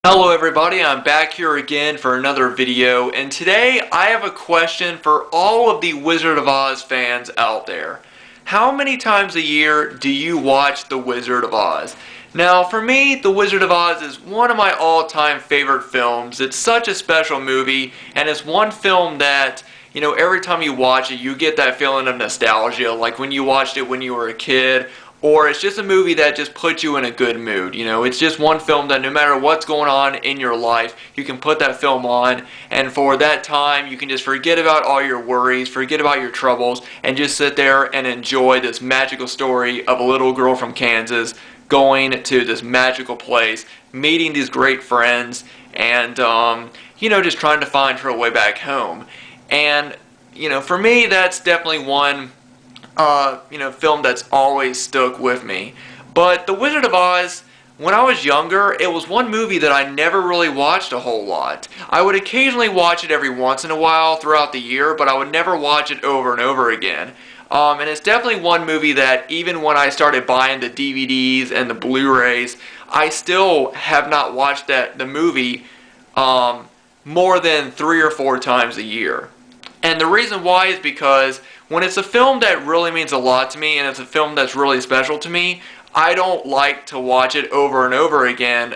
Hello everybody, I'm back here again for another video, and today I have a question for all of the Wizard of Oz fans out there. How many times a year do you watch The Wizard of Oz? Now for me, The Wizard of Oz is one of my all-time favorite films. It's such a special movie, and it's one film that, every time you watch it, you get that feeling of nostalgia, like when you watched it when you were a kid, or it's just a movie that just puts you in a good mood. It's just one film that no matter what's going on in your life, you can put that film on, and for that time, you can just forget about all your worries, forget about your troubles, and just sit there and enjoy this magical story of a little girl from Kansas going to this magical place, meeting these great friends, and, just trying to find her way back home. And, for me, that's definitely one film that's always stuck with me. But The Wizard of Oz, when I was younger, it was one movie that I never really watched a whole lot. I would occasionally watch it every once in a while throughout the year, but I would never watch it over and over again. And it's definitely one movie that even when I started buying the DVDs and the Blu-rays, I still have not watched the movie more than 3 or 4 times a year. And the reason why is because when it's a film that really means a lot to me and it's a film that's really special to me, I don't like to watch it over and over again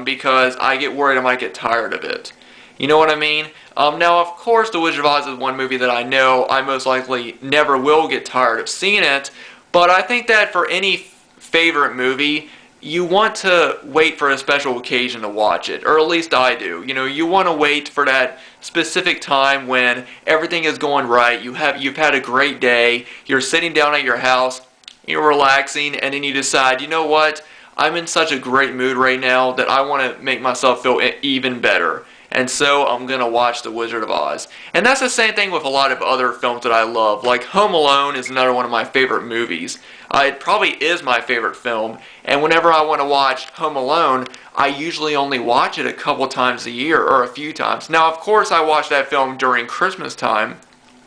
because I get worried I might get tired of it. You know what I mean? Now, of course, The Wizard of Oz is one movie that I know I most likely never will get tired of seeing it, but I think that for any favorite movie, you want to wait for a special occasion to watch it, or at least I do. You want to wait for that specific time when everything is going right, you've had a great day, you're sitting down at your house, you're relaxing, and then you decide, you know what, I'm in such a great mood right now that I want to make myself feel even better. And so I'm going to watch The Wizard of Oz. And that's the same thing with a lot of other films that I love. Like Home Alone is another one of my favorite movies. It probably is my favorite film. And whenever I want to watch Home Alone, I usually only watch it a couple times a year or a few times. Now, of course, I watch that film during Christmas time,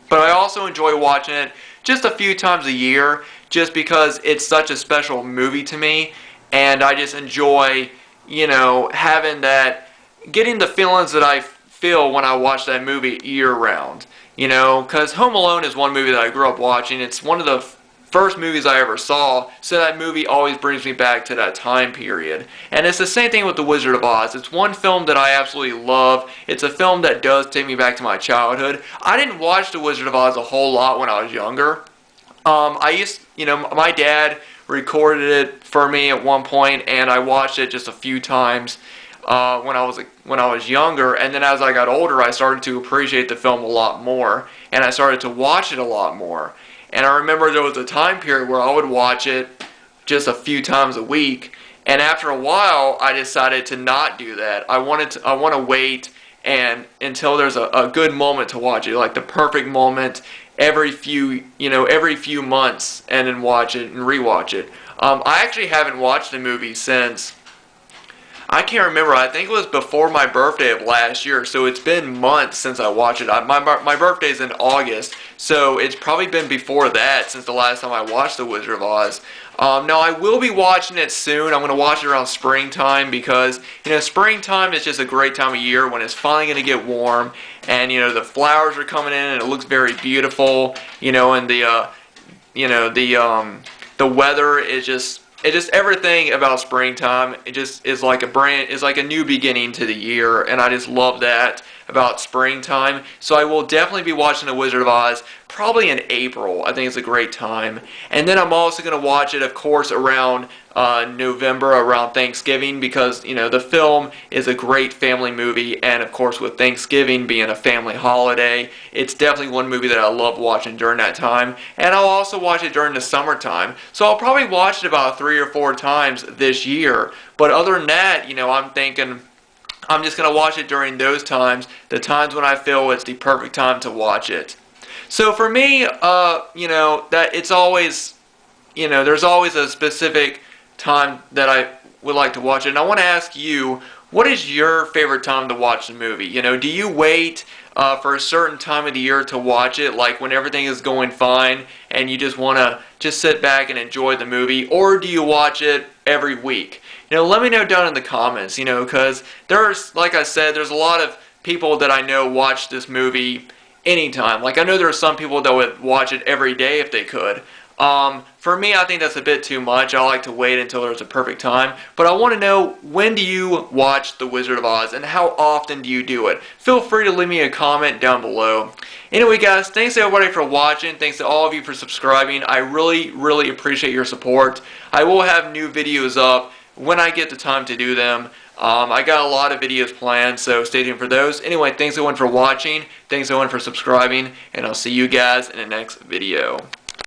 but I also enjoy watching it just a few times a year just because it's such a special movie to me. And I just enjoy, having that, getting the feelings that I feel when I watch that movie year round. Because Home Alone is one movie that I grew up watching. It's one of the first movies I ever saw, so that movie always brings me back to that time period. And it's the same thing with The Wizard of Oz. It's one film that I absolutely love. It's a film that does take me back to my childhood. I didn't watch The Wizard of Oz a whole lot when I was younger. My dad recorded it for me at one point, and I watched it just a few times when I was younger, and then as I got older, I started to appreciate the film a lot more, and I started to watch it a lot more. And I remember there was a time period where I would watch it just a few times a week, and after a while, I decided to not do that. I want to wait and until there's a good moment to watch it, like the perfect moment every few months, and then watch it and rewatch it. I actually haven't watched the movie since, I can't remember. I think it was before my birthday of last year, so it's been months since I watched it. My birthday's in August, so it's probably been before that since the last time I watched The Wizard of Oz. Now, I will be watching it soon. I'm going to watch it around springtime because, springtime is just a great time of year when it's finally going to get warm, and, the flowers are coming in and it looks very beautiful, and the weather is just, everything about springtime. It just is like a new beginning to the year, and I just love that about springtime. So I will definitely be watching The Wizard of Oz probably in April. I think it's a great time. And then I'm also going to watch it, of course, around November, around Thanksgiving, because the film is a great family movie, and of course with Thanksgiving being a family holiday, it's definitely one movie that I love watching during that time. And I'll also watch it during the summertime, so I'll probably watch it about 3 or 4 times this year. But other than that, I'm thinking I'm just going to watch it during those times, the times when I feel it's the perfect time to watch it. So for me, that it's always, there's always a specific time that I would like to watch it. And I want to ask you, what is your favorite time to watch the movie? Do you wait for a certain time of the year to watch it, like when everything is going fine and you just want to just sit back and enjoy the movie, or do you watch it every week? let me know down in the comments, because there's, like I said, there's a lot of people that I know watch this movie anytime. Like, I know there are some people that would watch it every day if they could. For me, I think that's a bit too much. I like to wait until there's a perfect time. But I want to know, when do you watch The Wizard of Oz, and how often do you do it? Feel free to leave me a comment down below. Anyway, guys, thanks to everybody for watching. Thanks to all of you for subscribing. I really, really appreciate your support. I will have new videos up when I get the time to do them. I got a lot of videos planned, so stay tuned for those. Anyway, thanks everyone for watching. Thanks everyone for subscribing, and I'll see you guys in the next video.